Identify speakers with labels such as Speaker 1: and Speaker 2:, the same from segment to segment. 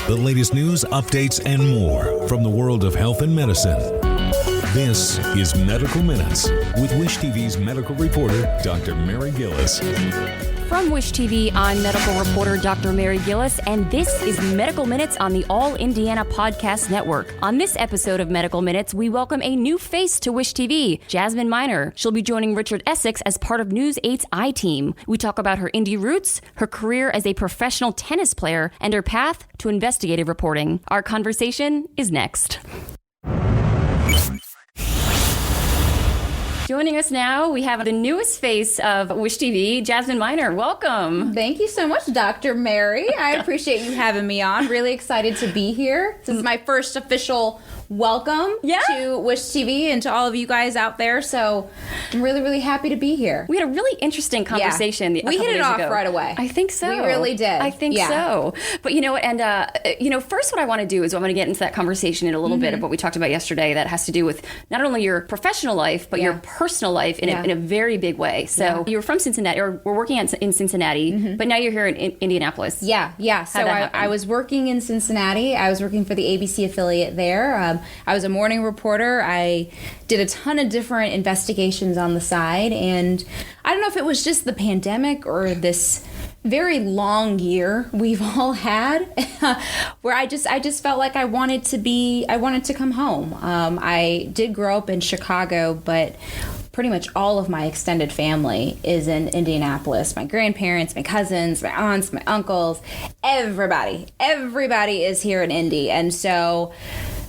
Speaker 1: The latest news, updates, and more from the world of health and medicine. This is Medical Minutes with Wish TV's medical reporter, Dr. Mary Gillis.
Speaker 2: From Wish TV, I'm medical reporter Dr. Mary Gillis, and this is Medical Minutes on the All Indiana Podcast Network. On this episode of Medical Minutes, we welcome a new face to Wish TV, Jasmine Minor. She'll be joining Richard Essex as part of News 8's iTeam. We talk about her Indy roots, her career as a professional tennis player, and her path to investigative reporting. Our conversation is next. Joining us now, we have the newest face of Wish TV, Jasmine Minor. Welcome.
Speaker 3: Thank you so much, Dr. Mary. I appreciate you having me on. Really excited to be here. This is my first official welcome to Wish TV and to all of you guys out there. So I'm really, really happy to be here.
Speaker 2: We had a really interesting conversation.
Speaker 3: We hit it off right away.
Speaker 2: I think so.
Speaker 3: We really did.
Speaker 2: I think so. But first what I want to do is I'm going to get into that conversation in a little bit of what we talked about yesterday that has to do with not only your professional life, but your personal life in a very big way. So you were from Cincinnati, or were working in Cincinnati, but now you're here in Indianapolis.
Speaker 3: Yeah. So I was working in Cincinnati. I was working for the ABC affiliate there. I was a morning reporter. I did a ton of different investigations on the side, and I don't know if it was just the pandemic or this very long year we've all had where I just felt like I wanted to come home. I did grow up in Chicago, but pretty much all of my extended family is in Indianapolis. My grandparents, my cousins, my aunts, my uncles, everybody is here in Indy. And so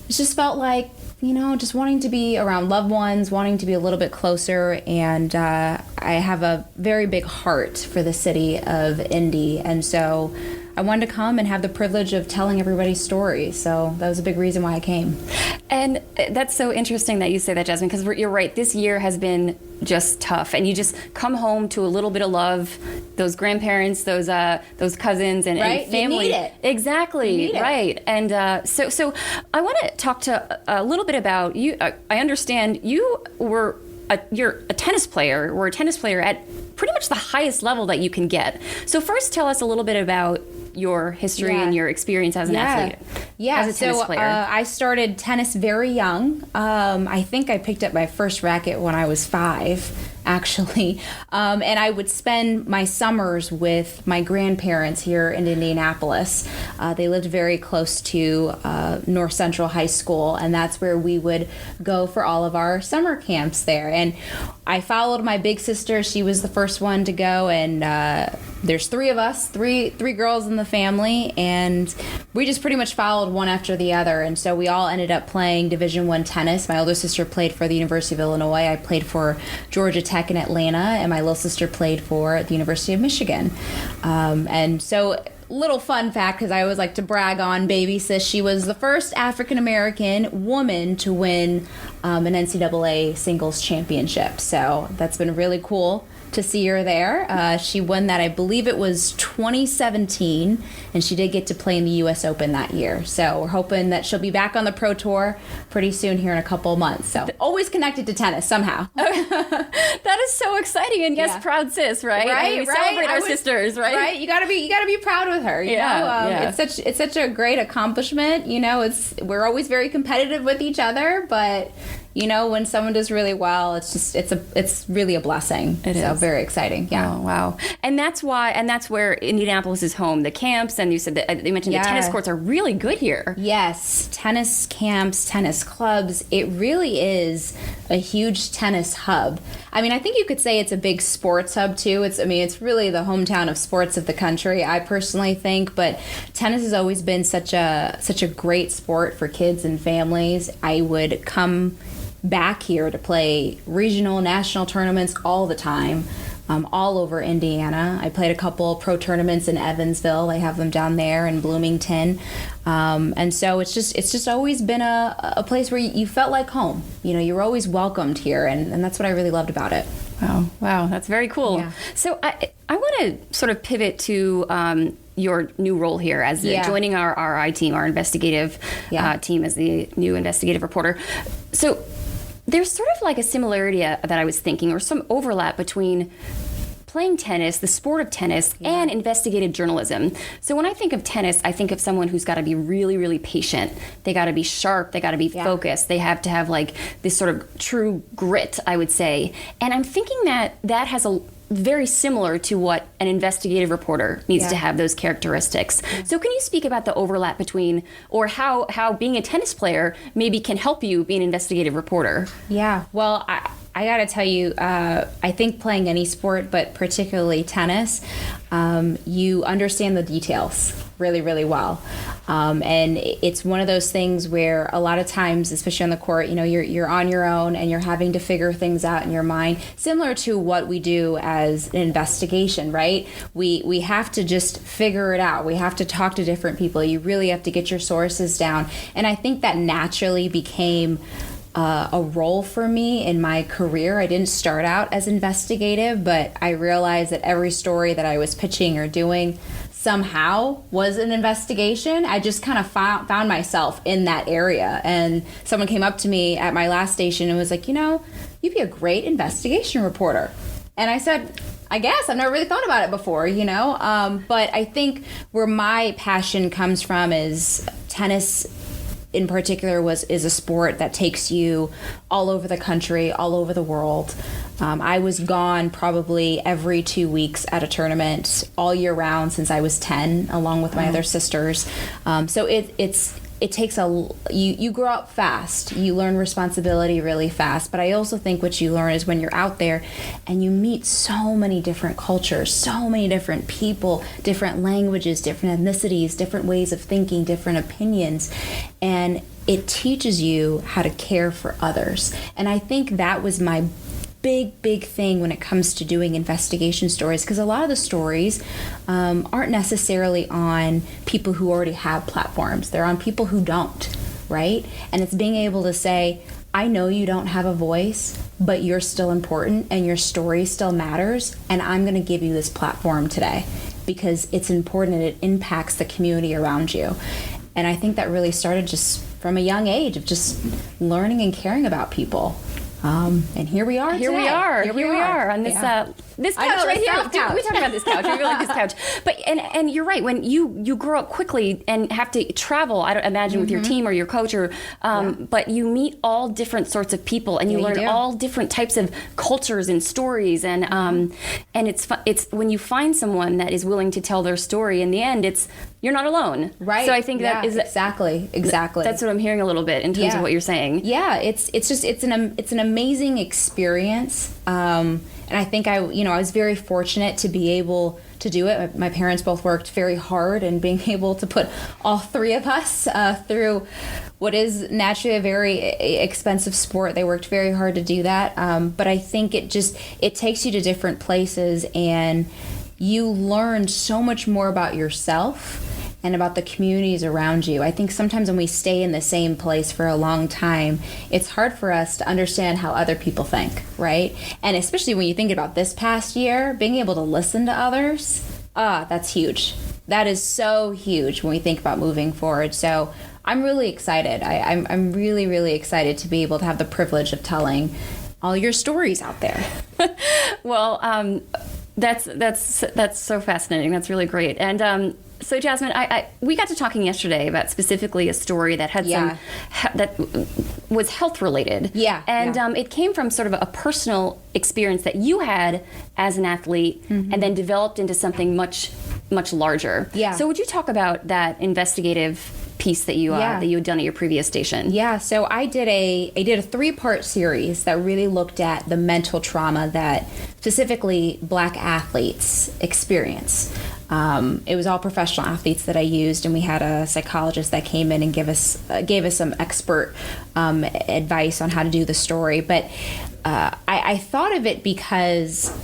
Speaker 3: it just felt like, just wanting to be around loved ones, wanting to be a little bit closer. And I have a very big heart for the city of Indy. And so I wanted to come and have the privilege of telling everybody's story. So that was a big reason why I came.
Speaker 2: And that's so interesting that you say that, Jasmine, because you're right. This year has been just tough. And you just come home to a little bit of love, those grandparents, those cousins and family.
Speaker 3: You need it.
Speaker 2: Exactly.
Speaker 3: You need it.
Speaker 2: Right. And so I want to talk to a little bit about you. I understand you're a tennis player. We're a tennis player at pretty much the highest level that you can get. So first, tell us a little bit about your history and your experience as an athlete.
Speaker 3: Yeah,
Speaker 2: as a tennis player.
Speaker 3: I started tennis very young. I think I picked up my first racket when I was 5, actually. And I would spend my summers with my grandparents here in Indianapolis. They lived very close to North Central High School, and that's where we would go for all of our summer camps there. And I followed my big sister. She was the first one to go, and there's 3 of us, three girls in the family, and we just pretty much followed one after the other. And so we all ended up playing Division I tennis. My older sister played for the University of Illinois. I played for Georgia Tech in Atlanta, and my little sister played for the University of Michigan. And so, little fun fact, because I always like to brag on baby sis, she was the first African-American woman to win an NCAA singles championship. So that's been really cool to see her there. She won that, I believe it was 2017, and she did get to play in the U.S. Open that year. So we're hoping that she'll be back on the Pro Tour pretty soon here in a couple of months. So always connected to tennis somehow.
Speaker 2: That is so exciting, and yes, proud sis, right?
Speaker 3: Right,
Speaker 2: we celebrate our sisters, right?
Speaker 3: Right, you gotta be proud with her. You know, it's such a great accomplishment. We're always very competitive with each other, but when someone does really well, it's really a blessing. It is very exciting. Yeah.
Speaker 2: Oh, wow. And that's where Indianapolis is home. The camps, and you said that you mentioned the tennis courts are really good here.
Speaker 3: Yes, tennis camps, tennis clubs. It really is a huge tennis hub. I mean, I think you could say it's a big sports hub too. It's really the hometown of sports of the country, I personally think. But tennis has always been such a great sport for kids and families. I would come back here to play regional, national tournaments all the time, all over Indiana. I played a couple pro tournaments in Evansville. They have them down there in Bloomington. And so it's just always been a place where you felt like home. You were always welcomed here, and that's what I really loved about it.
Speaker 2: Wow, that's very cool. Yeah. So I want to sort of pivot to your new role here as joining our iTeam, our investigative team as the new investigative reporter. So there's sort of like a similarity that I was thinking, or some overlap between playing tennis, the sport of tennis, and investigative journalism. So when I think of tennis, I think of someone who's got to be really, really patient. They got to be sharp. They got to be focused. They have to have like this sort of true grit, I would say. And I'm thinking that has a very similar to what an investigative reporter needs to have, those characteristics. So can you speak about the overlap between, or how being a tennis player maybe can help you be an investigative reporter?
Speaker 3: Yeah, well, I got to tell you, I think playing any sport, but particularly tennis, you understand the details really, really well. And it's one of those things where a lot of times, especially on the court, you're on your own and you're having to figure things out in your mind, similar to what we do as an investigation, right? We have to just figure it out. We have to talk to different people. You really have to get your sources down. And I think that naturally became a role for me in my career. I didn't start out as investigative, but I realized that every story that I was pitching or doing somehow was an investigation. I just kind of found myself in that area. And someone came up to me at my last station and was like, you'd be a great investigation reporter. And I said, I guess I've never really thought about it before, but I think where my passion comes from is tennis in particular is a sport that takes you all over the country, all over the world. I was gone probably every 2 weeks at a tournament all year round since I was 10, along with my other sisters. So it takes you grow up fast. You learn responsibility really fast. But I also think what you learn is when you're out there and you meet so many different cultures, so many different people, different languages, different ethnicities, different ways of thinking, different opinions. And it teaches you how to care for others. And I think that was my big thing when it comes to doing investigation stories, because a lot of the stories aren't necessarily on people who already have platforms. They're on people who don't, right? And it's being able to say, I know you don't have a voice, but you're still important and your story still matters, and I'm going to give you this platform today because it's important and it impacts the community around you. And I think that really started just from a young age of just learning and caring about people. And here we are.
Speaker 2: Here we are on this couch right here. We talked about this couch. We really like this couch. But and you're right. When you grow up quickly and have to travel, I don't imagine with your team or your coach but you meet all different sorts of people and you learn all different types of cultures and stories and it's when you find someone that is willing to tell their story. In the end, you're not alone.
Speaker 3: Right.
Speaker 2: So I think that is
Speaker 3: exactly.
Speaker 2: That's what I'm hearing a little bit in terms of what you're saying.
Speaker 3: Yeah. It's an amazing experience. And I think I was very fortunate to be able to do it. My parents both worked very hard, and being able to put all three of us through what is naturally a very expensive sport. They worked very hard to do that. But I think it takes you to different places, and you learn so much more about yourself and about the communities around you. I think sometimes when we stay in the same place for a long time, it's hard for us to understand how other people think, right? And especially when you think about this past year, being able to listen to others, that's huge. That is so huge when we think about moving forward. So I'm really excited. I'm really, really excited to be able to have the privilege of telling all your stories out there.
Speaker 2: Well, that's so fascinating. That's really great. And so Jasmine, we got to talking yesterday about specifically a story that had that was health related.
Speaker 3: Yeah.
Speaker 2: And it came from sort of a personal experience that you had as an athlete, and then developed into something much larger.
Speaker 3: Yeah.
Speaker 2: So would you talk about that investigative piece that you had done at your previous station?
Speaker 3: Yeah, so I did a 3-part series that really looked at the mental trauma that specifically Black athletes experience. It was all professional athletes that I used, and we had a psychologist that came in and gave us some expert advice on how to do the story. But I thought of it because,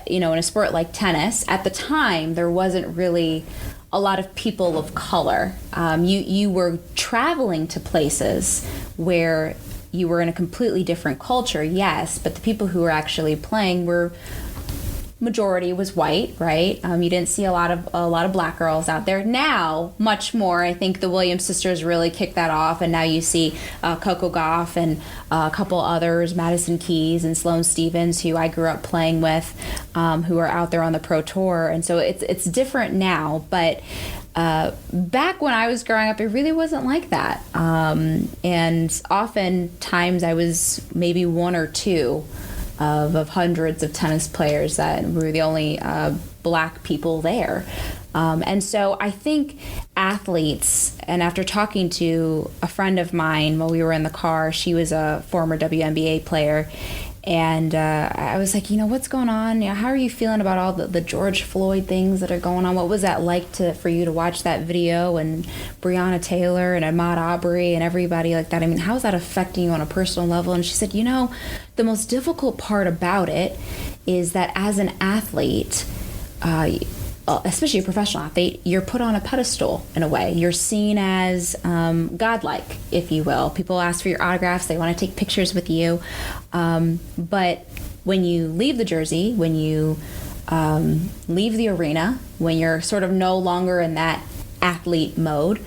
Speaker 3: in a sport like tennis, at the time there wasn't really a lot of people of color. You were traveling to places where you were in a completely different culture, yes, but the people who were actually playing were majority was white, right? You didn't see a lot of black girls out there. Now, much more. I think the Williams sisters really kicked that off, and now you see Coco Gauff and a couple others, Madison Keys and Sloane Stevens, who I grew up playing with, who are out there on the pro tour. And so it's different now, but back when I was growing up, it really wasn't like that. And oftentimes I was maybe one or two of hundreds of tennis players that were the only black people there. And so I think athletes, and after talking to a friend of mine while we were in the car, she was a former WNBA player, and I was like, what's going on? How are you feeling about all the George Floyd things that are going on? What was that like for you to watch that video, and Breonna Taylor and Ahmaud Arbery and everybody like that? I mean, how is that affecting you on a personal level? And she said, the most difficult part about it is that as an athlete, especially a professional athlete, you're put on a pedestal in a way. You're seen as godlike, if you will. People ask for your autographs. They want to take pictures with you. But when you leave the jersey, when you leave the arena, when you're sort of no longer in that athlete mode,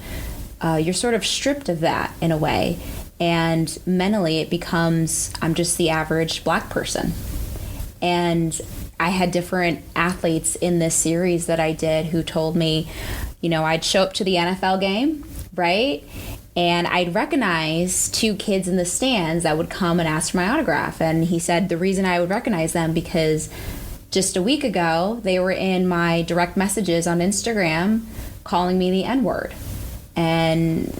Speaker 3: you're sort of stripped of that in a way. And mentally it becomes, I'm just the average black person. And I had different athletes in this series that I did who told me, I'd show up to the NFL game, right? And I'd recognize two kids in the stands that would come and ask for my autograph. And he said the reason I would recognize them because just a week ago, they were in my direct messages on Instagram calling me the N-word and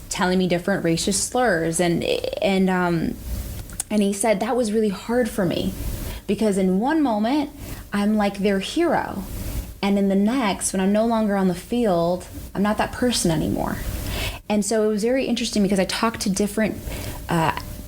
Speaker 3: telling me different racist slurs. And he said that was really hard for me. Because in one moment, I'm like their hero. And in the next, when I'm no longer on the field, I'm not that person anymore. And so it was very interesting because I talked to different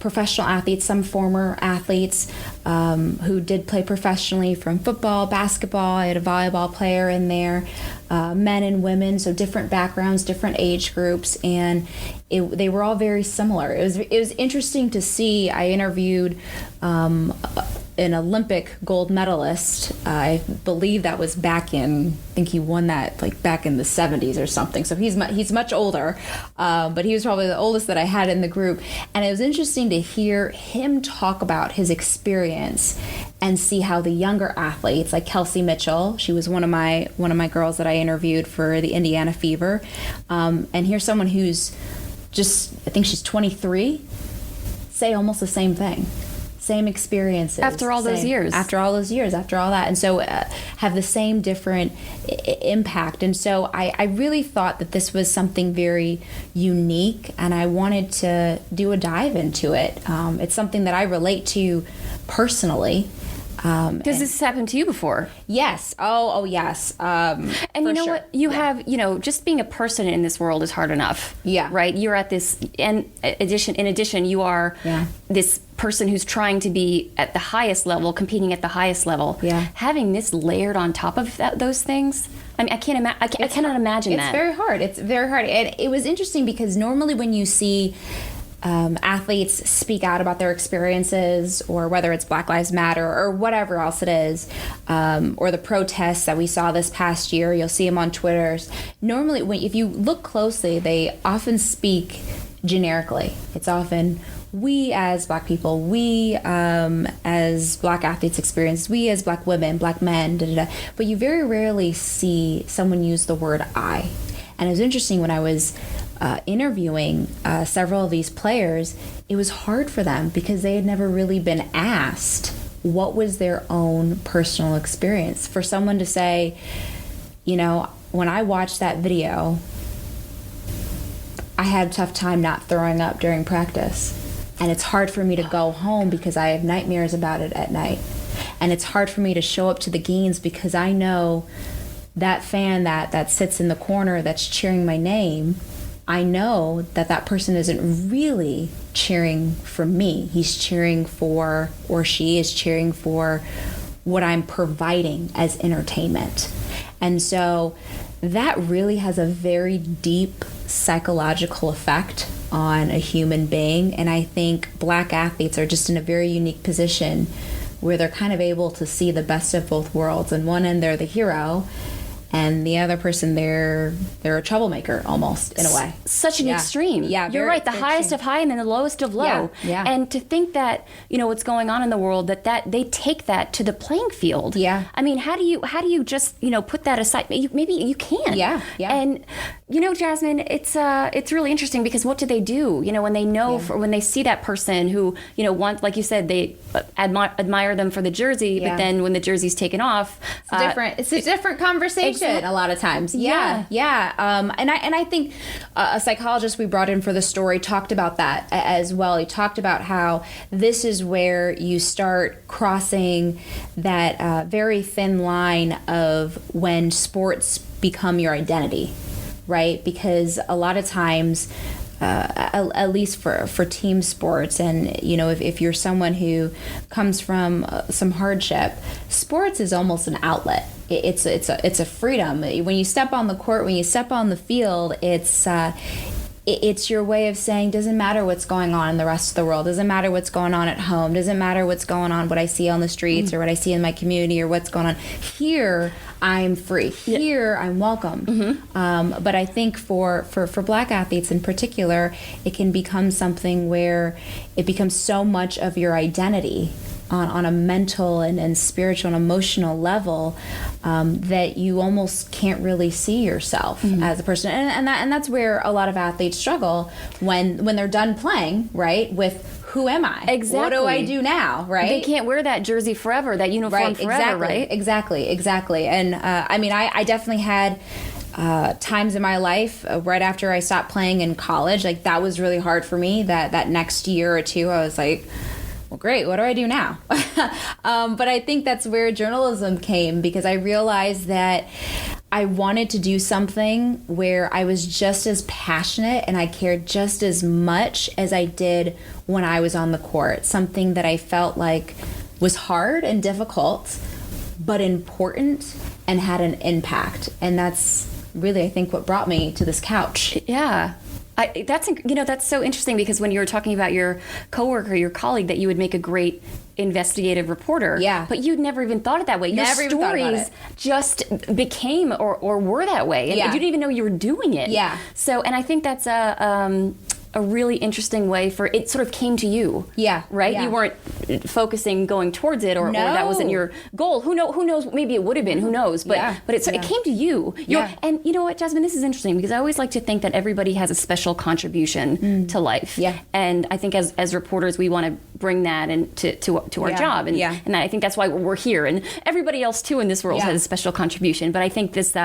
Speaker 3: professional athletes, some former athletes who did play professionally, from football, basketball. I had a volleyball player in there, men and women, so different backgrounds, different age groups, and they were all very similar. It was interesting to see. I interviewed an Olympic gold medalist. I believe that was back in, I think he won that like back in the 70s or something. So he's much older, but he was probably the oldest that I had in the group. And it was interesting to hear him talk about his experience and see how the younger athletes, like Kelsey Mitchell, she was one of my girls that I interviewed for the Indiana Fever, and here's someone who's just, I think she's 23, say almost the same thing. Same experiences.
Speaker 2: After all those years.
Speaker 3: After all that. And so have the same different impact. And so I really thought that this was something very unique, and I wanted to do a dive into it. It's something that I relate to personally.
Speaker 2: Because this has happened to you before.
Speaker 3: Yes. Oh, yes.
Speaker 2: And you know what? You have, just being a person in this world is hard enough.
Speaker 3: Yeah.
Speaker 2: Right? You're at this, and in addition, you are this person who's trying to be at the highest level, competing at the highest level.
Speaker 3: Yeah.
Speaker 2: Having this layered on top of those things, I mean, I cannot imagine that.
Speaker 3: It's very hard. And it was interesting because normally when you see athletes speak out about their experiences, or whether it's Black Lives Matter or whatever else it is, or the protests that we saw this past year, you'll see them on Twitter. Normally, if you look closely, they often speak generically. It's often, we as Black people, we as Black athletes experience, we as Black women, Black men, but you very rarely see someone use the word I. And it was interesting when I was interviewing several of these players, it was hard for them because they had never really been asked what was their own personal experience. For someone to say, when I watched that video, I had a tough time not throwing up during practice. And it's hard for me to go home because I have nightmares about it at night. And it's hard for me to show up to the games because I know that fan that sits in the corner that's cheering my name, I know that person isn't really cheering for me. He's cheering for, or she is cheering for, what I'm providing as entertainment. And so that really has a very deep psychological effect on a human being. And I think Black athletes are just in a very unique position where they're kind of able to see the best of both worlds. On one end, they're the hero, and the other person, they're a troublemaker almost, in a way.
Speaker 2: Such an extreme.
Speaker 3: Yeah,
Speaker 2: you're right. The highest of high and then the lowest of low.
Speaker 3: Yeah.
Speaker 2: And to think that, what's going on in the world, that they take that to the playing field.
Speaker 3: Yeah.
Speaker 2: I mean, how do you just, put that aside? Maybe you can.
Speaker 3: Yeah.
Speaker 2: And, Jasmine, it's really interesting because what do they do? When they know, when they see that person who, want, like you said, they admire them for the jersey, but then when the jersey's taken off.
Speaker 3: It's a different conversation. A lot of times. Yeah. And I think a psychologist we brought in for the story talked about that as well. He talked about how this is where you start crossing that very thin line of when sports become your identity, right? Because a lot of times, at least for team sports, and if you're someone who comes from some hardship, sports is almost an outlet. It's a freedom. When you step on the court, when you step on the field, it's your way of saying, doesn't matter what's going on in the rest of the world, doesn't matter what's going on at home, doesn't matter what's going on, what I see on the streets or what I see in my community or what's going on. Here, I'm free. Here, I'm welcome. But I think for Black athletes in particular, it can become something where it becomes so much of your identity on a mental and spiritual and emotional level that you almost can't really see yourself as a person. And that's where a lot of athletes struggle when they're done playing, right, with who am I?
Speaker 2: Exactly.
Speaker 3: What do I do now, right?
Speaker 2: They can't wear that jersey forever, that uniform forever, right?
Speaker 3: Exactly. And I definitely had times in my life right after I stopped playing in college, like that was really hard for me. That next year or two, I was like, well, great, what do I do now? But I think that's where journalism came, because I realized that I wanted to do something where I was just as passionate and I cared just as much as I did when I was on the court. Something that I felt like was hard and difficult, but important and had an impact. And that's really, I think, what brought me to this couch.
Speaker 2: Yeah. That's so interesting, because when you were talking about your coworker, your colleague, that you would make a great investigative reporter.
Speaker 3: Yeah.
Speaker 2: But you'd never even thought it that way.
Speaker 3: Never
Speaker 2: your
Speaker 3: even thought about
Speaker 2: stories
Speaker 3: it.
Speaker 2: just became or were that way. And you didn't even know you were doing it.
Speaker 3: Yeah.
Speaker 2: So, and I think that's a really interesting way for it sort of came to you.
Speaker 3: Yeah.
Speaker 2: Right?
Speaker 3: Yeah.
Speaker 2: You weren't focusing going towards it or that wasn't your goal. Who knows? Maybe it would have been. Who knows? But it came to you. And you know what, Jasmine, this is interesting, because I always like to think that everybody has a special contribution to life.
Speaker 3: Yeah.
Speaker 2: And I think as reporters, we want to bring that to our job. And I think that's why we're here. And everybody else too in this world has a special contribution. But I think this,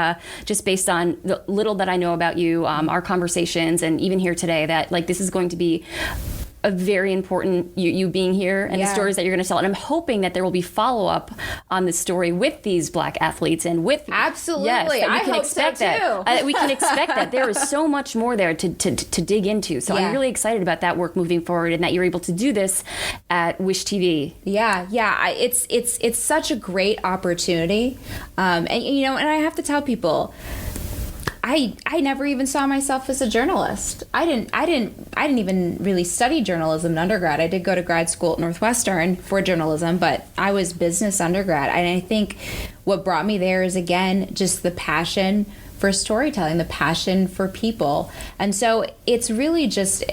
Speaker 2: just based on the little that I know about you, our conversations, and even here today, that like this is going to be a very important, you being here and the stories that you're going to tell. And I'm hoping that there will be follow-up on this story with these Black athletes and with...
Speaker 3: Absolutely.
Speaker 2: Yes,
Speaker 3: I hope so, too.
Speaker 2: We can expect that. There is so much more there to dig into. So I'm really excited about that work moving forward, and that you're able to do this at Wish TV.
Speaker 3: Yeah. It's such a great opportunity. And I have to tell people, I never even saw myself as a journalist. I didn't even really study journalism in undergrad. I did go to grad school at Northwestern for journalism, but I was business undergrad. And I think what brought me there is, again, just the passion for storytelling, the passion for people. And so it's really just...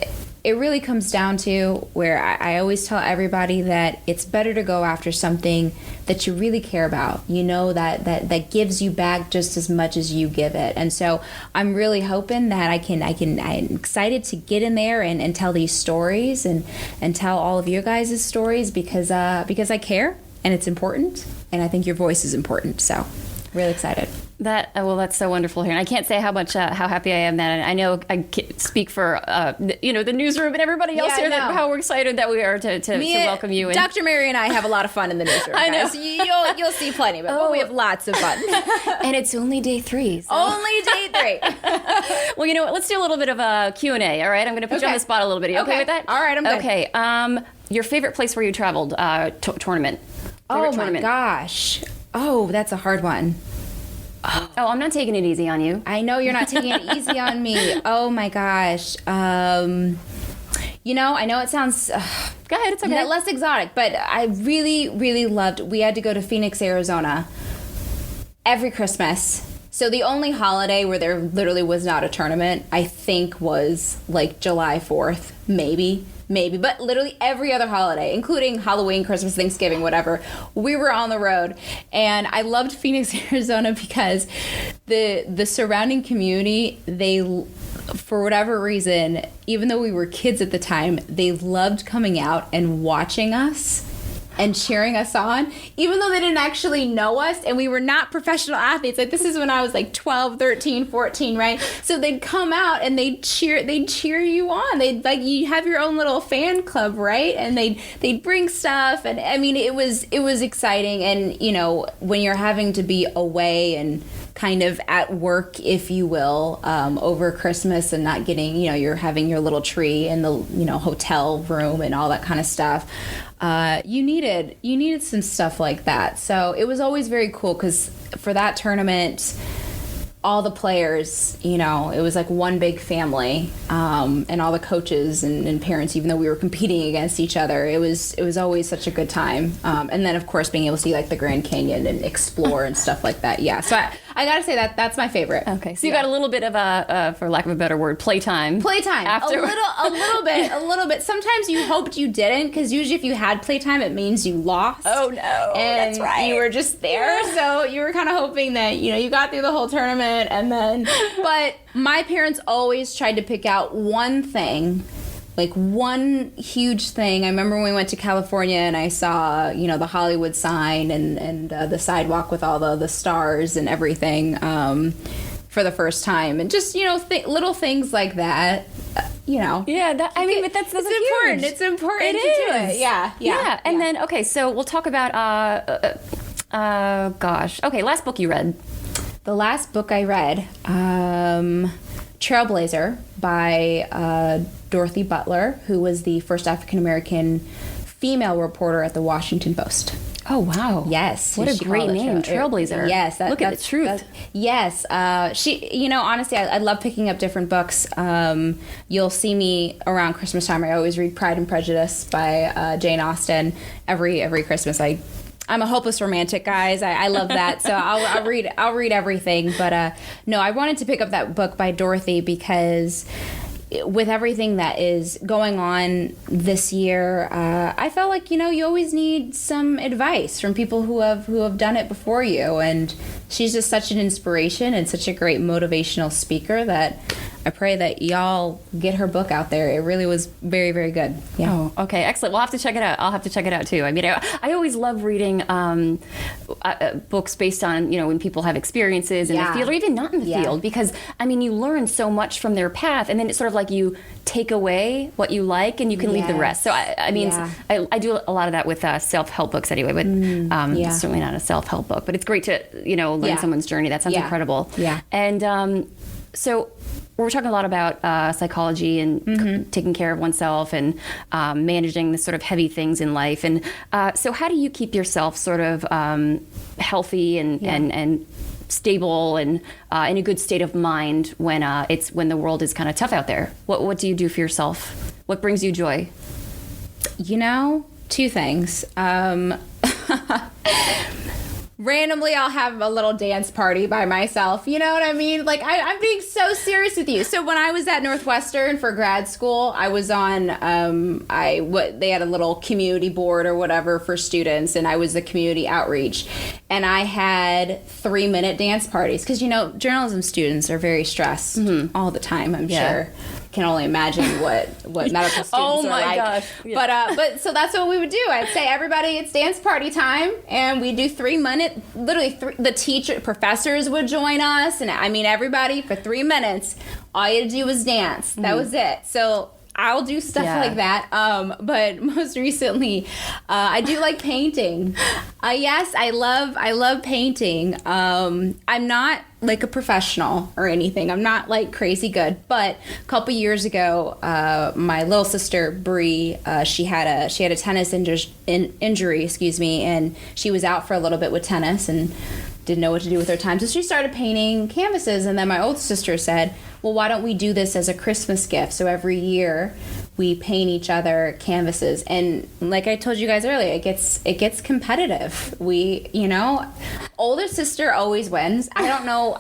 Speaker 3: It really comes down to where I always tell everybody that it's better to go after something that you really care about, that gives you back just as much as you give it. And so I'm really hoping that I'm excited to get in there and tell these stories and tell all of you guys' stories, because I care and it's important, and I think your voice is important. So really excited.
Speaker 2: That's so wonderful here, and I can't say how happy I am that I know I speak for the newsroom and everybody else here, that how we're excited that we are to welcome you.
Speaker 3: Dr. Mary and I have a lot of fun in the newsroom. I know. So you'll see plenty of it. But we have lots of fun.
Speaker 2: And it's only day 3. So.
Speaker 3: Only day 3.
Speaker 2: Well, you know what? Let's do a little bit of a Q&A. All right, I'm going to put you on the spot a little bit. Are you okay with that?
Speaker 3: All right, I'm good.
Speaker 2: Okay. Your favorite place where you traveled? Tournament.
Speaker 3: My gosh. Oh, that's a hard one.
Speaker 2: Oh, I'm not taking it easy on you.
Speaker 3: I know you're not taking it easy on me. Oh my gosh. I know it sounds
Speaker 2: Go ahead, it's okay.
Speaker 3: less exotic, but I really, really loved, we had to go to Phoenix, Arizona every Christmas. So the only holiday where there literally was not a tournament, I think, was like July 4th, maybe. But literally every other holiday, including Halloween, Christmas, Thanksgiving, whatever, we were on the road. And I loved Phoenix, Arizona because the surrounding community, they, for whatever reason, even though we were kids at the time, they loved coming out and watching us and cheering us on, even though they didn't actually know us and we were not professional athletes. Like, this is when I was like 12, 13, 14, right? So they'd come out and they'd cheer you on. They'd, like, you have your own little fan club, right? And they'd bring stuff, and I mean, it was exciting. And when you're having to be away and kind of at work, if you will, over Christmas and not getting, you're having your little tree in the, hotel room and all that kind of stuff. You needed some stuff like that. So it was always very cool because for that tournament, all the players, it was like one big family, and all the coaches and parents, even though we were competing against each other, it was always such a good time. And then, of course, being able to see like the Grand Canyon and explore and stuff like that. Yeah. So I got to say that's my favorite.
Speaker 2: Okay. So you got a little bit of a, for lack of a better word, playtime. After. A little bit. Sometimes you hoped you didn't, because usually if you had playtime, it means you lost. Oh no,
Speaker 3: and
Speaker 2: that's right.
Speaker 3: You were just there, so you were kind of hoping that you got through the whole tournament, and then. But my parents always tried to pick out one thing. Like one huge thing. I remember when we went to California and I saw, the Hollywood sign and the sidewalk with all the stars and everything for the first time. And just, little things like that, Yeah,
Speaker 2: but that's
Speaker 3: important.
Speaker 2: Huge.
Speaker 3: It's important
Speaker 2: to
Speaker 3: do it. Yeah.
Speaker 2: And then, okay, so we'll talk about, last book you read.
Speaker 3: The last book I read, Trailblazer by Dorothy Butler, who was the first African-American female reporter at the Washington Post.
Speaker 2: Oh, wow.
Speaker 3: Yes.
Speaker 2: What a great name, Trailblazer.
Speaker 3: Yes.
Speaker 2: Look at the truth.
Speaker 3: Yes. She, honestly, I love picking up different books. You'll see me around Christmas time. I always read Pride and Prejudice by Jane Austen. Every Christmas, I'm a hopeless romantic, guys. I love that. So I'll read everything. But no, I wanted to pick up that book by Dorothy because with everything that is going on this year, I felt like, you always need some advice from people who have done it before you. And she's just such an inspiration and such a great motivational speaker that I pray that y'all get her book out there. It really was very, very good. Yeah.
Speaker 2: Oh, okay. Excellent. We'll have to check it out. I'll have to check it out too. I mean, I always love reading books based on, when people have experiences in the field or even not in the field, because, you learn so much from their path, and then it's sort of like you take away what you like and you can leave the rest. So, I do a lot of that with self-help books anyway, but it's certainly not a self-help book. But it's great to, learn someone's journey. That sounds incredible.
Speaker 3: Yeah.
Speaker 2: And so we're talking a lot about psychology and taking care of oneself and managing the sort of heavy things in life. And so how do you keep yourself sort of healthy and stable and in a good state of mind when the world is kind of tough out there? What do you do for yourself? What brings you joy?
Speaker 3: Two things. Randomly, I'll have a little dance party by myself. You know what I mean? Like, I'm being so serious with you. So when I was at Northwestern for grad school, I was on, they had a little community board or whatever for students, and I was the community outreach. And I had 3-minute dance parties because, journalism students are very stressed all the time, I'm sure. Can only imagine what medical students are like. Oh my gosh! Yeah. But so that's what we would do. I'd say, everybody, it's dance party time, and we do 3-minute. Literally, the professors would join us, and everybody for 3 minutes. All you had to do was dance. That was it. So I'll do stuff like that. But most recently, I do like painting. Yes, I love painting. I'm not like a professional or anything. I'm not like crazy good. But a couple years ago, my little sister Bree, she had a tennis injury, and she was out for a little bit with tennis and didn't know what to do with her time. So she started painting canvases, and then my older sister said, well, why don't we do this as a Christmas gift? So every year we paint each other canvases, and like I told you guys earlier, it gets competitive. We, older sister always wins. I don't know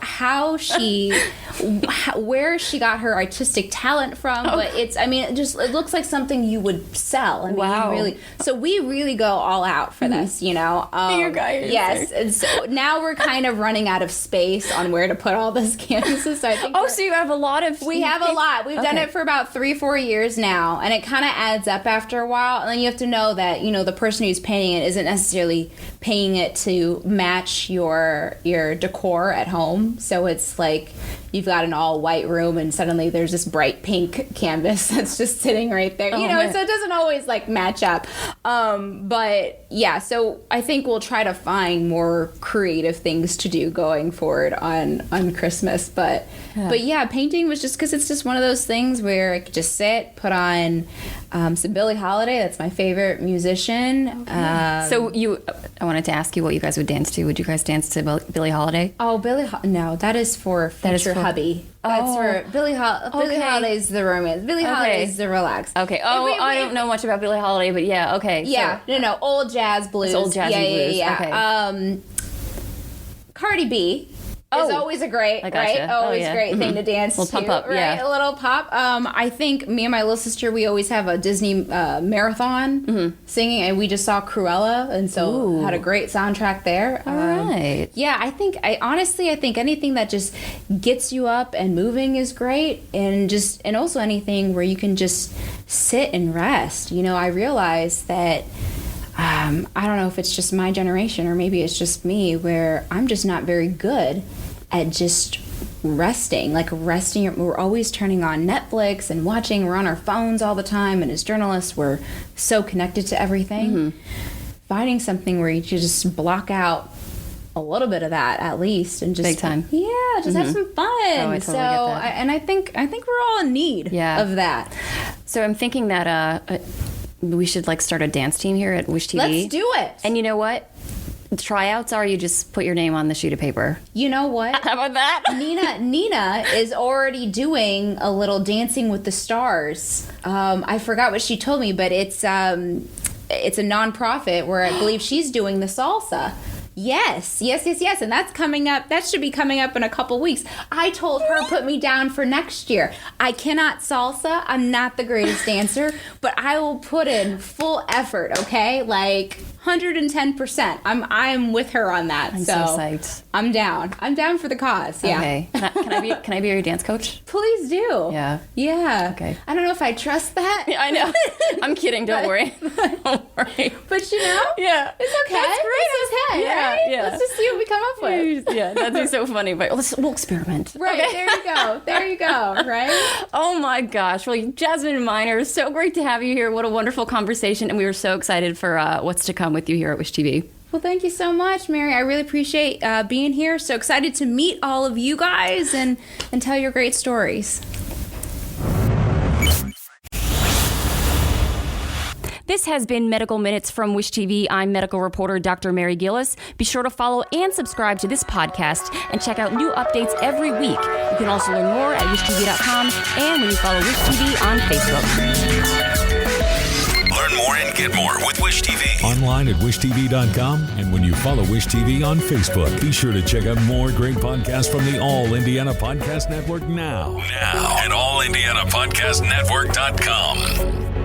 Speaker 3: where she got her artistic talent from, but it looks like something you would sell.
Speaker 2: Wow.
Speaker 3: So we really go all out for this,
Speaker 2: You guys.
Speaker 3: Yes, and so now we're kind of running out of space on where to put all this canvases. So I think
Speaker 2: so you have a lot of...
Speaker 3: We have a lot. We've done it for about 3-4 years now. And it kind of adds up after a while. And then you have to know that, the person who's painting it isn't necessarily painting it to match your decor at home. So it's like you've got an all white room and suddenly there's this bright pink canvas that's just sitting right there. So it doesn't always like match up. But yeah, so I think we'll try to find more creative things to do going forward on Christmas. But yeah, painting was just because it's just one of those things where I could just sit, put on some Billie Holiday. That's my favorite musician.
Speaker 2: Okay. I wanted to ask you what you guys would dance to. Would you guys dance to Billie Holiday?
Speaker 3: Oh, no, that is for future hubby. That's for Billie Holiday's the romance. Billie Holiday's the relax.
Speaker 2: Okay. I don't know much about Billie Holiday, but yeah. Okay.
Speaker 3: Yeah.
Speaker 2: So.
Speaker 3: No. Old jazz blues.
Speaker 2: It's old jazz and blues.
Speaker 3: Yeah.
Speaker 2: Okay.
Speaker 3: Cardi B. Is always a great, right? Always great thing to dance to.
Speaker 2: A little pump up,
Speaker 3: right? A little pop. I think me and my little sister, we always have a Disney marathon singing, and we just saw Cruella, and so had a great soundtrack there.
Speaker 2: All right.
Speaker 3: Yeah, I honestly think anything that just gets you up and moving is great, and also anything where you can just sit and rest. I realize that. I don't know if it's just my generation or maybe it's just me where I'm just not very good at just resting. We're always turning on Netflix and watching. We're on our phones all the time. And as journalists, we're so connected to everything. Finding something where you just block out a little bit of that at least and just
Speaker 2: big time.
Speaker 3: Yeah, just have some fun.
Speaker 2: Oh, I totally get that.
Speaker 3: I think we're all in need of that.
Speaker 2: So I'm thinking that we should start a dance team here at Wish TV.
Speaker 3: Let's do it.
Speaker 2: And you know what? Tryouts are you just put your name on the sheet of paper.
Speaker 3: You know what?
Speaker 2: How about that?
Speaker 3: Nina is already doing a little Dancing with the Stars. I forgot what she told me, but it's a nonprofit where I believe she's doing the salsa. Yes. And that's coming up. That should be coming up in a couple weeks. I told her, put me down for next year. I cannot salsa. I'm not the greatest dancer, but I will put in full effort, okay? 110%. I'm with her on that.
Speaker 2: I'm so psyched.
Speaker 3: I'm down. I'm down for the cause. Yeah.
Speaker 2: Okay. Can I be your dance coach?
Speaker 3: Please do.
Speaker 2: Yeah.
Speaker 3: Yeah.
Speaker 2: Okay.
Speaker 3: I don't know if I trust that.
Speaker 2: Yeah, I know. I'm kidding. Don't worry. Don't worry.
Speaker 3: But
Speaker 2: yeah,
Speaker 3: it's okay.
Speaker 2: That's great.
Speaker 3: It's okay.
Speaker 2: Yeah.
Speaker 3: Right?
Speaker 2: Yeah.
Speaker 3: Let's just see what we come up with.
Speaker 2: Yeah, that'd be so funny. But we'll experiment.
Speaker 3: Right. Okay. There you go. Right.
Speaker 2: Oh my gosh. Well, Jasmine Minor, so great to have you here. What a wonderful conversation, and we were so excited for what's to come with you here at Wish TV.
Speaker 3: Well, thank you so much, Mary. I really appreciate being here. So excited to meet all of you guys and tell your great stories.
Speaker 2: This has been Medical Minutes from Wish TV. I'm medical reporter Dr. Mary Gillis. Be sure to follow and subscribe to this podcast and check out new updates every week. You can also learn more at wishtv.com and when you follow Wish TV on Facebook.
Speaker 1: Learn more and get more with Wish TV. Online at wishtv.com and when you follow Wish TV on Facebook. Be sure to check out more great podcasts from the All Indiana Podcast Network now at allindianapodcastnetwork.com.